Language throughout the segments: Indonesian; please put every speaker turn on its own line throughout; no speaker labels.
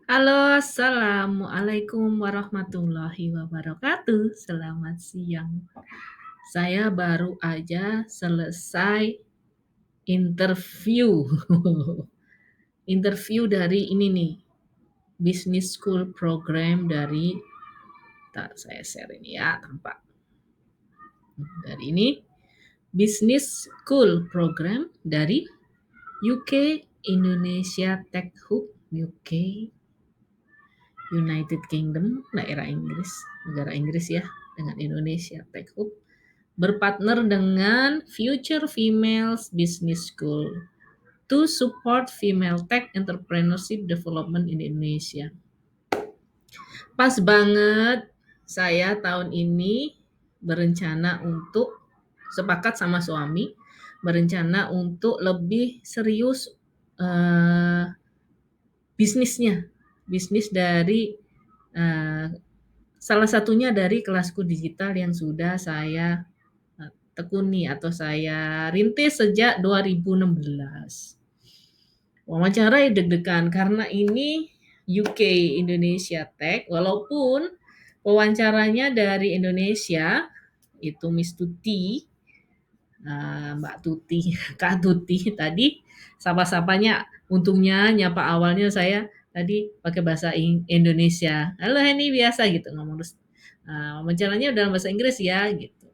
Halo, assalamualaikum warahmatullahi wabarakatuh. Selamat siang. Saya baru aja selesai interview. Interview dari ini nih, Business School Program dari, tak saya share ini ya, tampak dari ini, Business School Program dari UK Indonesia Tech Hub UK United Kingdom, daerah Inggris, negara Inggris ya, dengan Indonesia Tech Hub, berpartner dengan Future Females Business School to support female tech entrepreneurship development in Indonesia. Pas banget saya tahun ini berencana untuk sepakat sama suami, berencana untuk lebih serius eh, bisnisnya, bisnis dari eh, salah satunya dari kelasku digital yang sudah saya tekuni atau saya rintis sejak 2016. Wawancara deg-degan karena ini UK Indonesia Tech, walaupun wawancaranya dari Indonesia, itu Miss Tuti, Mbak Tuti, Kak Tuti tadi, sapa-sapanya, untungnya nyapa awalnya saya tadi pakai bahasa Indonesia. Halo Henny, biasa gitu ngomong terus. Wawancaranya dalam bahasa Inggris ya gitu.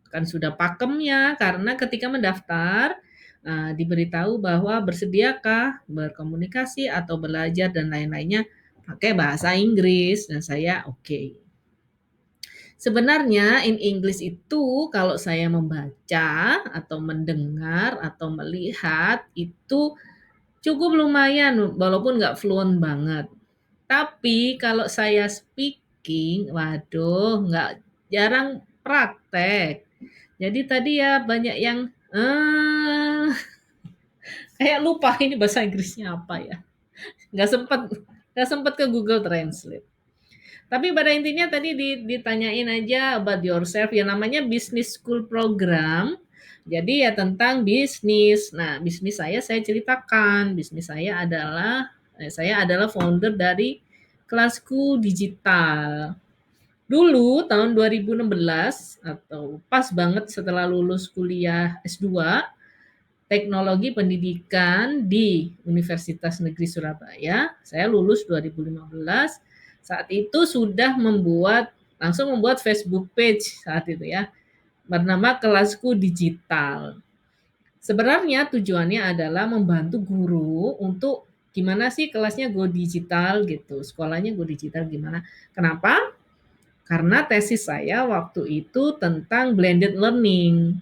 Kan sudah pakemnya karena ketika mendaftar diberitahu bahwa bersediakah berkomunikasi atau belajar dan lain-lainnya pakai bahasa Inggris dan saya oke. Sebenarnya in English itu kalau saya membaca atau mendengar atau melihat itu cukup lumayan walaupun nggak fluent banget. Tapi kalau saya speaking, waduh nggak jarang praktek. Jadi tadi ya banyak yang kayak lupa ini bahasa Inggrisnya apa ya. Nggak sempat nggak sempat ke Google Translate. Tapi pada intinya tadi ditanyain aja about yourself, ya namanya business school program. Jadi ya tentang bisnis. Nah, bisnis saya ceritakan. Bisnis saya adalah founder dari kelasku digital. Dulu tahun 2016 atau pas banget setelah lulus kuliah S2 Teknologi Pendidikan di Universitas Negeri Surabaya. Saya lulus 2015. Saat itu sudah langsung membuat Facebook page saat itu ya, bernama Kelasku Digital. Sebenarnya tujuannya adalah membantu guru untuk gimana sih kelasnya go digital gitu, sekolahnya go digital gimana. Kenapa? Karena tesis saya waktu itu tentang blended learning.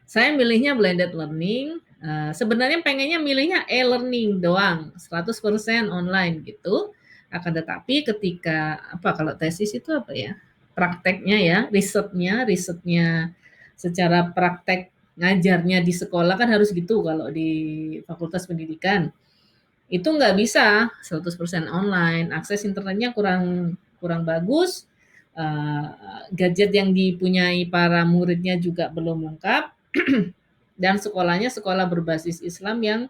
Saya milihnya blended learning, sebenarnya pengennya milihnya e-learning doang, 100% online gitu. Akan tetapi ketika kalau tesis itu apa ya, prakteknya ya, risetnya secara praktek ngajarnya di sekolah kan harus gitu kalau di fakultas pendidikan. Itu nggak bisa 100% online, akses internetnya kurang kurang bagus, gadget yang dipunyai para muridnya juga belum lengkap, dan sekolahnya sekolah berbasis Islam yang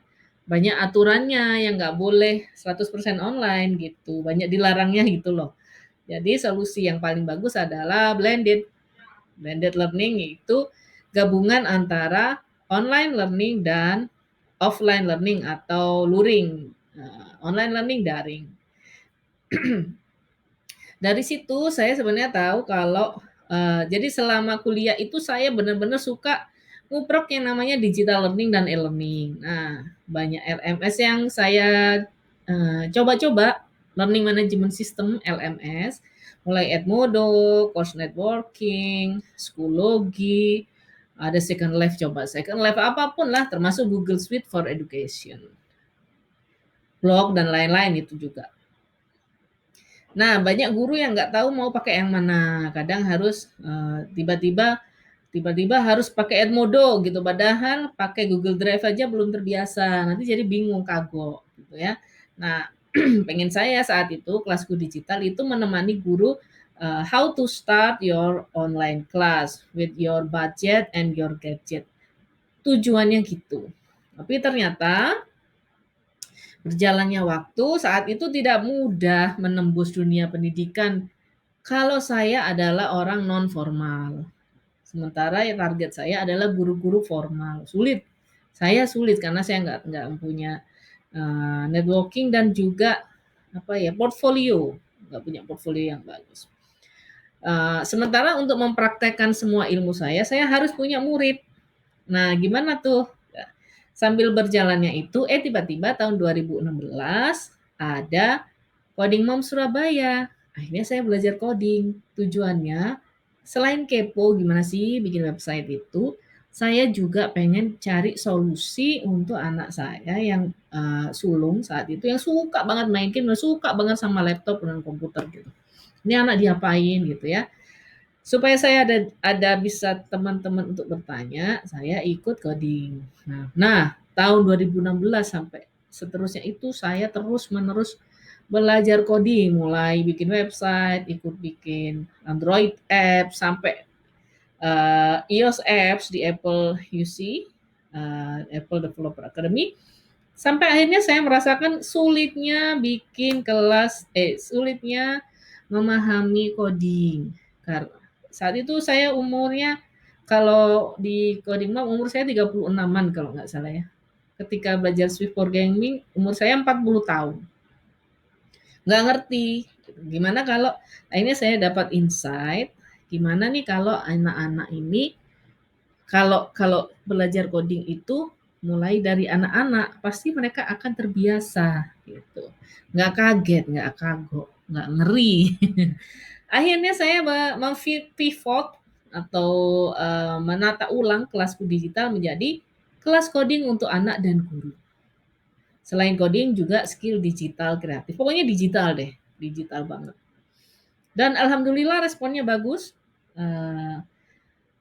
banyak aturannya, yang nggak boleh 100% online gitu, banyak dilarangnya gitu loh. Jadi solusi yang paling bagus adalah blended. Blended learning yaitu gabungan antara online learning dan offline learning atau luring. Online learning daring. Dari situ saya sebenarnya tahu kalau jadi selama kuliah itu saya benar-benar suka nguprok yang namanya digital learning dan e-learning. Nah, banyak LMS yang saya coba-coba, learning management system LMS, mulai Edmodo, Course Networking, Schoology, ada Second Life, coba Second Life apapun lah, termasuk Google Suite for Education, blog dan lain-lain itu juga. Nah, banyak guru yang nggak tahu mau pakai yang mana. Kadang harus tiba-tiba harus pakai Edmodo gitu, padahal pakai Google Drive aja belum terbiasa. Nanti jadi bingung, kagok gitu ya. Nah, pengen saya saat itu kelasku digital itu menemani guru how to start your online class with your budget and your gadget. Tujuannya gitu. Tapi ternyata Berjalannya waktu, saat itu tidak mudah menembus dunia pendidikan kalau saya adalah orang non formal. Sementara ya target saya adalah guru-guru formal. Sulit. Saya sulit karena saya nggak punya networking dan juga apa ya portfolio, nggak punya portfolio yang bagus. Sementara untuk mempraktekkan semua ilmu saya harus punya murid. Nah, gimana tuh? Ya, sambil berjalannya itu, tiba-tiba tahun 2016 ada Coding Mom Surabaya. Akhirnya saya belajar coding. Tujuannya, selain kepo gimana sih bikin website itu, saya juga pengen cari solusi untuk anak saya yang sulung saat itu, yang suka banget main game, suka banget sama laptop dan komputer gitu. Ini anak diapain gitu ya. Supaya saya ada bisa teman-teman untuk bertanya, saya ikut coding. Nah, tahun 2016 sampai seterusnya itu saya terus-menerus belajar coding, mulai bikin website, ikut bikin Android app, sampai iOS apps di Apple UC, Apple Developer Academy, sampai akhirnya saya merasakan sulitnya memahami coding. Karena saat itu saya umurnya, kalau di coding mah umur saya 36-an kalau nggak salah ya. Ketika belajar Swift Programming umur saya 40 tahun. Nggak ngerti. Gimana kalau akhirnya saya dapat insight, gimana nih kalau anak-anak ini kalau kalau belajar coding itu mulai dari anak-anak, pasti mereka akan terbiasa gitu. Nggak kaget, nggak kagok, nggak ngeri. Akhirnya saya pivot atau menata ulang kelasku digital menjadi kelas coding untuk anak dan guru. Selain coding juga skill digital kreatif. Pokoknya digital deh, digital banget. Dan alhamdulillah responnya bagus.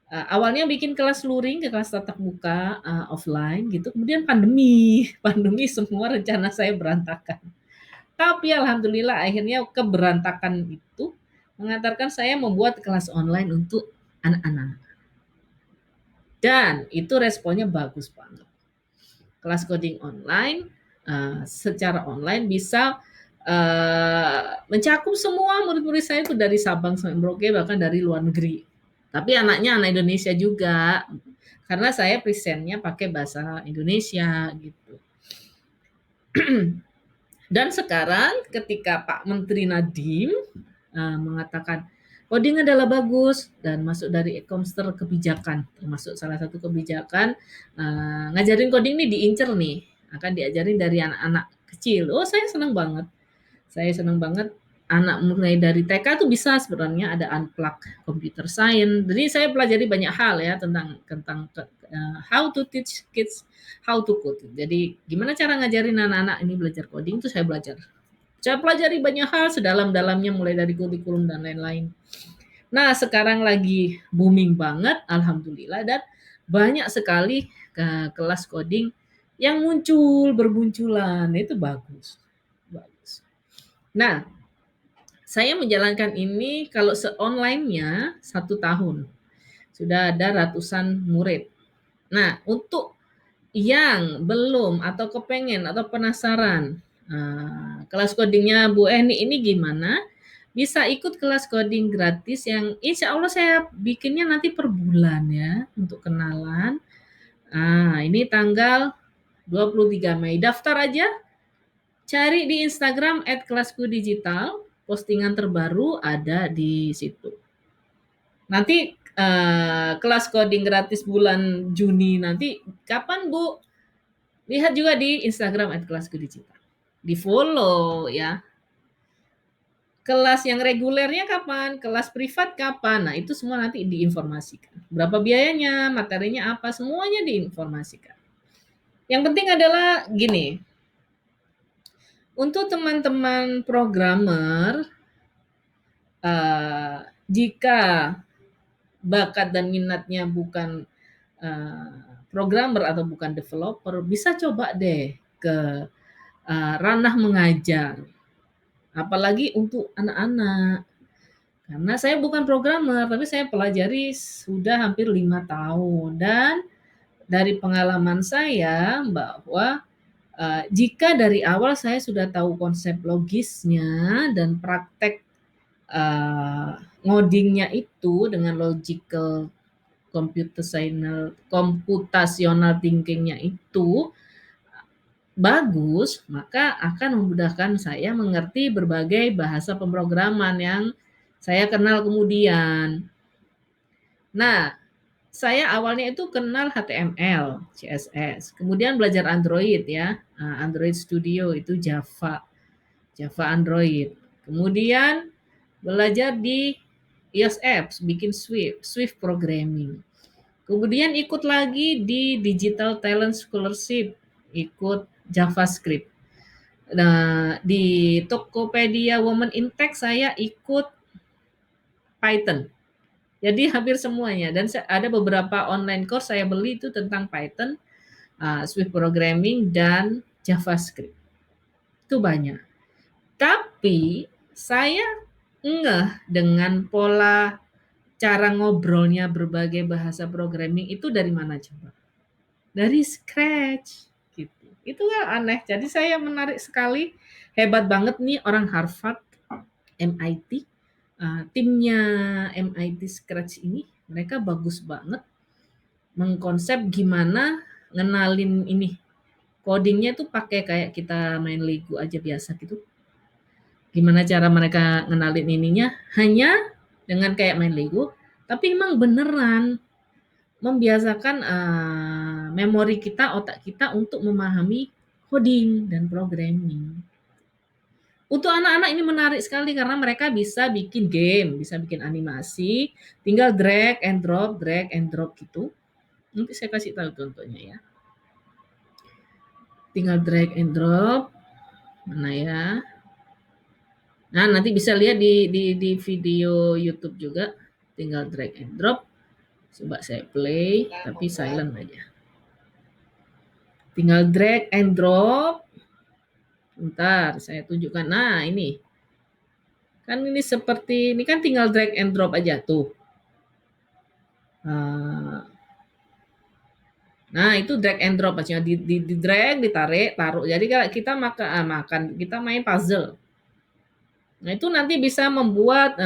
Awalnya bikin kelas luring, ke kelas tatap muka offline gitu. Kemudian pandemi, pandemi semua rencana saya berantakan. Tapi alhamdulillah akhirnya keberantakan itu mengantarkan saya membuat kelas online untuk anak-anak. Dan itu responnya bagus banget. Kelas coding online secara online bisa mencakup semua murid-murid saya itu dari Sabang sampai Merauke, bahkan dari luar negeri. Tapi anaknya anak Indonesia juga, karena saya presentnya pakai bahasa Indonesia gitu. Dan sekarang ketika Pak Menteri Nadiem mengatakan coding adalah bagus dan masuk dari Ecomster kebijakan, termasuk salah satu kebijakan ngajarin coding nih diincer nih, akan diajarin dari anak-anak kecil. Oh, saya senang banget. Saya senang banget anak mulai dari TK tuh bisa sebenarnya ada unplug computer science. Jadi saya pelajari banyak hal ya tentang how to teach kids how to code. Jadi gimana cara ngajarin anak-anak ini belajar coding itu saya belajar. Saya pelajari banyak hal sedalam-dalamnya mulai dari kurikulum dan lain-lain. Nah, sekarang lagi booming banget alhamdulillah dan banyak sekali kelas coding yang bermunculan. Itu bagus. Bagus. Nah, saya menjalankan ini kalau se-online-nya 1 tahun. Sudah ada ratusan murid. Nah, untuk yang belum atau kepengen atau penasaran kelas codingnya Bu Eni ini gimana, bisa ikut kelas coding gratis yang insya Allah saya bikinnya nanti per bulan ya untuk kenalan. Ini tanggal 23 Mei. Daftar aja, cari di Instagram @kelaskudigital, postingan terbaru ada di situ. Nanti kelas coding gratis bulan Juni nanti kapan Bu? Lihat juga di Instagram @kelaskudigital. Di-follow ya. Kelas yang regulernya kapan? Kelas privat kapan? Nah, itu semua nanti diinformasikan. Berapa biayanya, materinya apa, semuanya diinformasikan. Yang penting adalah gini, untuk teman-teman programmer, jika bakat dan minatnya bukan programmer atau bukan developer, bisa coba deh ke ranah mengajar. Apalagi untuk anak-anak. Karena saya bukan programmer, tapi saya pelajari sudah hampir 5 tahun. Dan dari pengalaman saya bahwa Jika dari awal saya sudah tahu konsep logisnya dan praktek ngodingnya itu dengan logical computational thinkingnya itu bagus, maka akan memudahkan saya mengerti berbagai bahasa pemrograman yang saya kenal kemudian. Nah, saya awalnya itu kenal HTML, CSS, kemudian belajar Android ya, Android Studio itu Java, Java Android. Kemudian belajar di iOS apps, bikin Swift, Swift programming. Kemudian ikut lagi di Digital Talent Scholarship, ikut JavaScript. Nah, di Tokopedia Women in Tech saya ikut Python. Jadi hampir semuanya dan ada beberapa online course saya beli itu tentang Python, Swift programming dan JavaScript. Itu banyak. Tapi saya ngeh dengan pola cara ngobrolnya berbagai bahasa programming itu dari mana coba? Dari scratch gitu. Itu kan aneh. Jadi saya menarik sekali, hebat banget nih orang Harvard, MIT, timnya MIT Scratch ini, mereka bagus banget mengkonsep gimana ngenalin ini. Codingnya tuh pakai kayak kita main Lego aja biasa gitu. Gimana cara mereka ngenalin ininya? Hanya dengan kayak main Lego, tapi emang beneran membiasakan memori kita, otak kita untuk memahami coding dan programming. Untuk anak-anak ini menarik sekali karena mereka bisa bikin game, bisa bikin animasi, tinggal drag and drop gitu. Nanti saya kasih tahu contohnya ya. Tinggal drag and drop, mana ya? Nah, nanti bisa lihat di video YouTube juga. Tinggal drag and drop. Coba saya play, tapi silent aja. Tinggal drag and drop. Bentar, saya tunjukkan. Nah, ini. Kan ini seperti, ini kan tinggal drag and drop aja tuh. Nah, itu drag and drop aja. Di drag, ditarik, taruh. Jadi kalau kita makan, kita main puzzle. Nah, itu nanti bisa membuat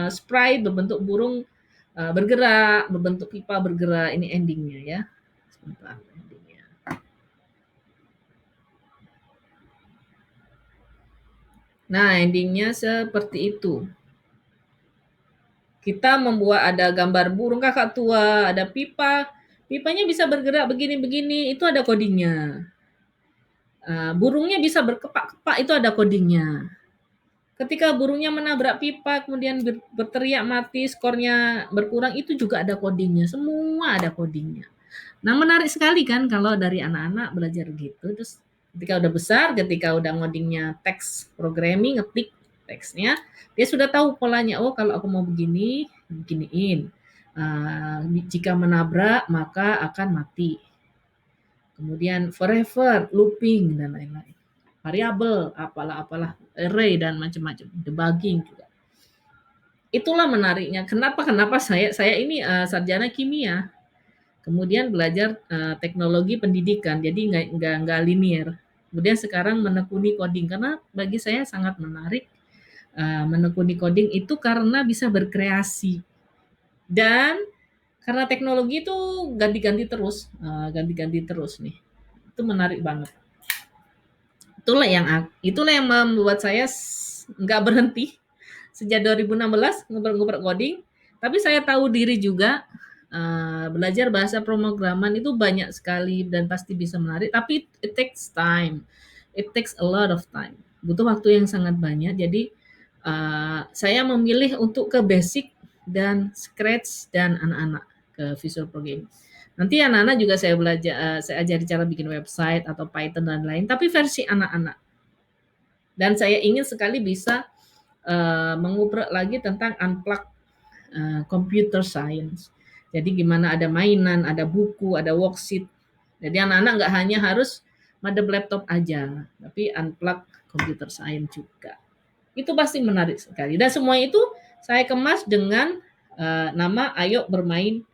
sprite berbentuk burung bergerak, berbentuk pipa bergerak. Ini endingnya ya. Sebentar, endingnya. Nah, endingnya seperti itu. Kita membuat ada gambar burung kakak tua, ada pipa. Pipanya bisa bergerak begini-begini, itu ada codingnya. Burungnya bisa berkepak-kepak, itu ada codingnya. Ketika burungnya menabrak pipa, kemudian berteriak mati, skornya berkurang, itu juga ada codingnya. Semua ada codingnya. Nah, menarik sekali kan kalau dari anak-anak belajar gitu. Terus ketika udah besar, ketika udah ngodingnya teks programming, ngetik teksnya, dia sudah tahu polanya. Oh, kalau aku mau begini, beginiin. Jika menabrak, maka akan mati. Kemudian forever, looping, dan lain-lain. Variabel, apalah, array, dan macam-macam. Debugging juga. Itulah menariknya. Kenapa saya ini sarjana kimia. Kemudian belajar teknologi pendidikan, jadi nggak linear. Kemudian sekarang menekuni coding karena bagi saya sangat menarik menekuni coding itu karena bisa berkreasi dan karena teknologi itu ganti-ganti terus nih. Itu menarik banget. Itulah yang membuat saya nggak berhenti sejak 2016 ngobrol-ngobrol coding. Tapi saya tahu diri juga belajar bahasa pemrograman itu banyak sekali dan pasti bisa menarik. Tapi it takes time, it takes a lot of time. Butuh waktu yang sangat banyak. Jadi saya memilih untuk ke basic dan scratch dan anak-anak ke visual programming. Nanti anak-anak juga saya belajar, saya ajari cara bikin website atau Python dan lain. Tapi versi anak-anak. Dan saya ingin sekali bisa menguprek lagi tentang unplug computer science. Jadi gimana ada mainan, ada buku, ada worksheet. Jadi anak-anak nggak hanya harus madep laptop aja, tapi unplug computer science juga. Itu pasti menarik sekali. Dan semua itu saya kemas dengan nama Ayo Bermain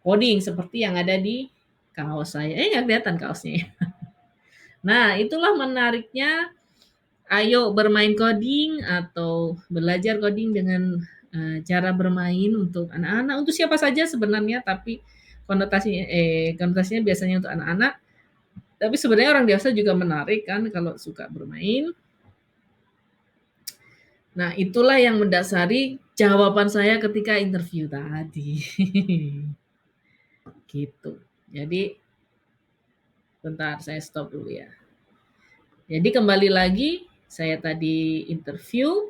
Coding seperti yang ada di kaos saya. Nggak kelihatan kaosnya ya. Nah, itulah menariknya ayo bermain coding atau belajar coding dengan cara bermain untuk anak-anak, untuk siapa saja sebenarnya, tapi konotasinya biasanya untuk anak-anak. Tapi sebenarnya orang dewasa juga menarik kan kalau suka bermain. Nah, itulah yang mendasari jawaban saya ketika interview tadi. Gitu. Jadi, bentar saya stop dulu ya. Jadi kembali lagi, saya tadi interview,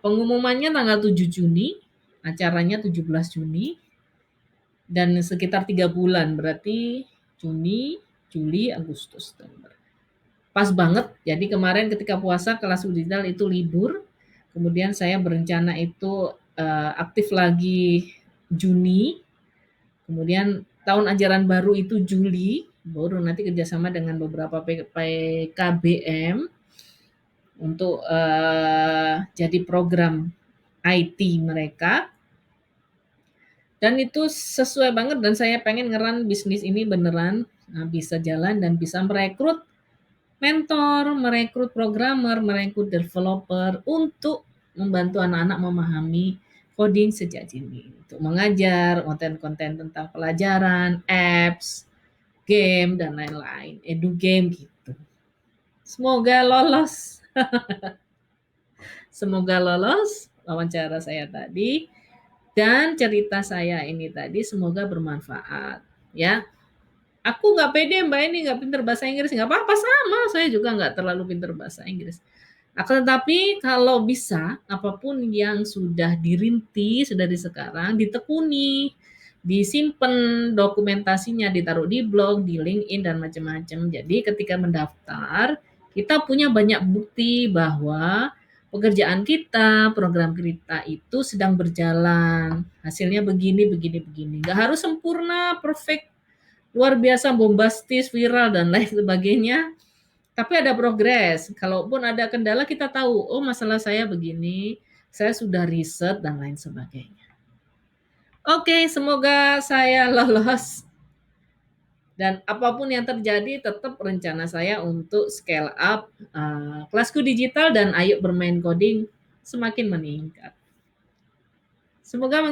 pengumumannya tanggal 7 Juni, acaranya 17 Juni, dan sekitar 3 bulan, berarti Juni, Juli, Agustus, September. Pas banget, jadi kemarin ketika puasa kelas digital itu libur, kemudian saya berencana itu aktif lagi Juni, kemudian tahun ajaran baru itu Juli, baru nanti kerjasama dengan beberapa PKBM untuk jadi program IT mereka. Dan itu sesuai banget dan saya pengen ngeran bisnis ini beneran bisa jalan dan bisa merekrut mentor, merekrut programmer, merekrut developer untuk membantu anak-anak memahami coding sejak dini. Untuk mengajar konten-konten tentang pelajaran, apps, game, dan lain-lain. Edu game gitu. Semoga lolos. Semoga lolos wawancara saya tadi. Dan cerita saya ini tadi semoga bermanfaat. Ya, aku nggak pede Mbak ini nggak pinter bahasa Inggris, nggak apa-apa sama, saya juga nggak terlalu pinter bahasa Inggris. Akan tetapi kalau bisa, apapun yang sudah dirintis dari sekarang, ditekuni, disimpan dokumentasinya, ditaruh di blog, di LinkedIn, dan macam-macam. Jadi ketika mendaftar, kita punya banyak bukti bahwa pekerjaan kita, program kita itu sedang berjalan. Hasilnya begini, begini, begini. Nggak harus sempurna, perfect, luar biasa, bombastis, viral, dan lain sebagainya. Tapi ada progres. Kalaupun ada kendala, kita tahu, oh masalah saya begini, saya sudah riset, dan lain sebagainya. Oke, semoga saya lolos. Dan apapun yang terjadi, tetap rencana saya untuk scale up kelasku digital dan ayo bermain coding semakin meningkat. Semoga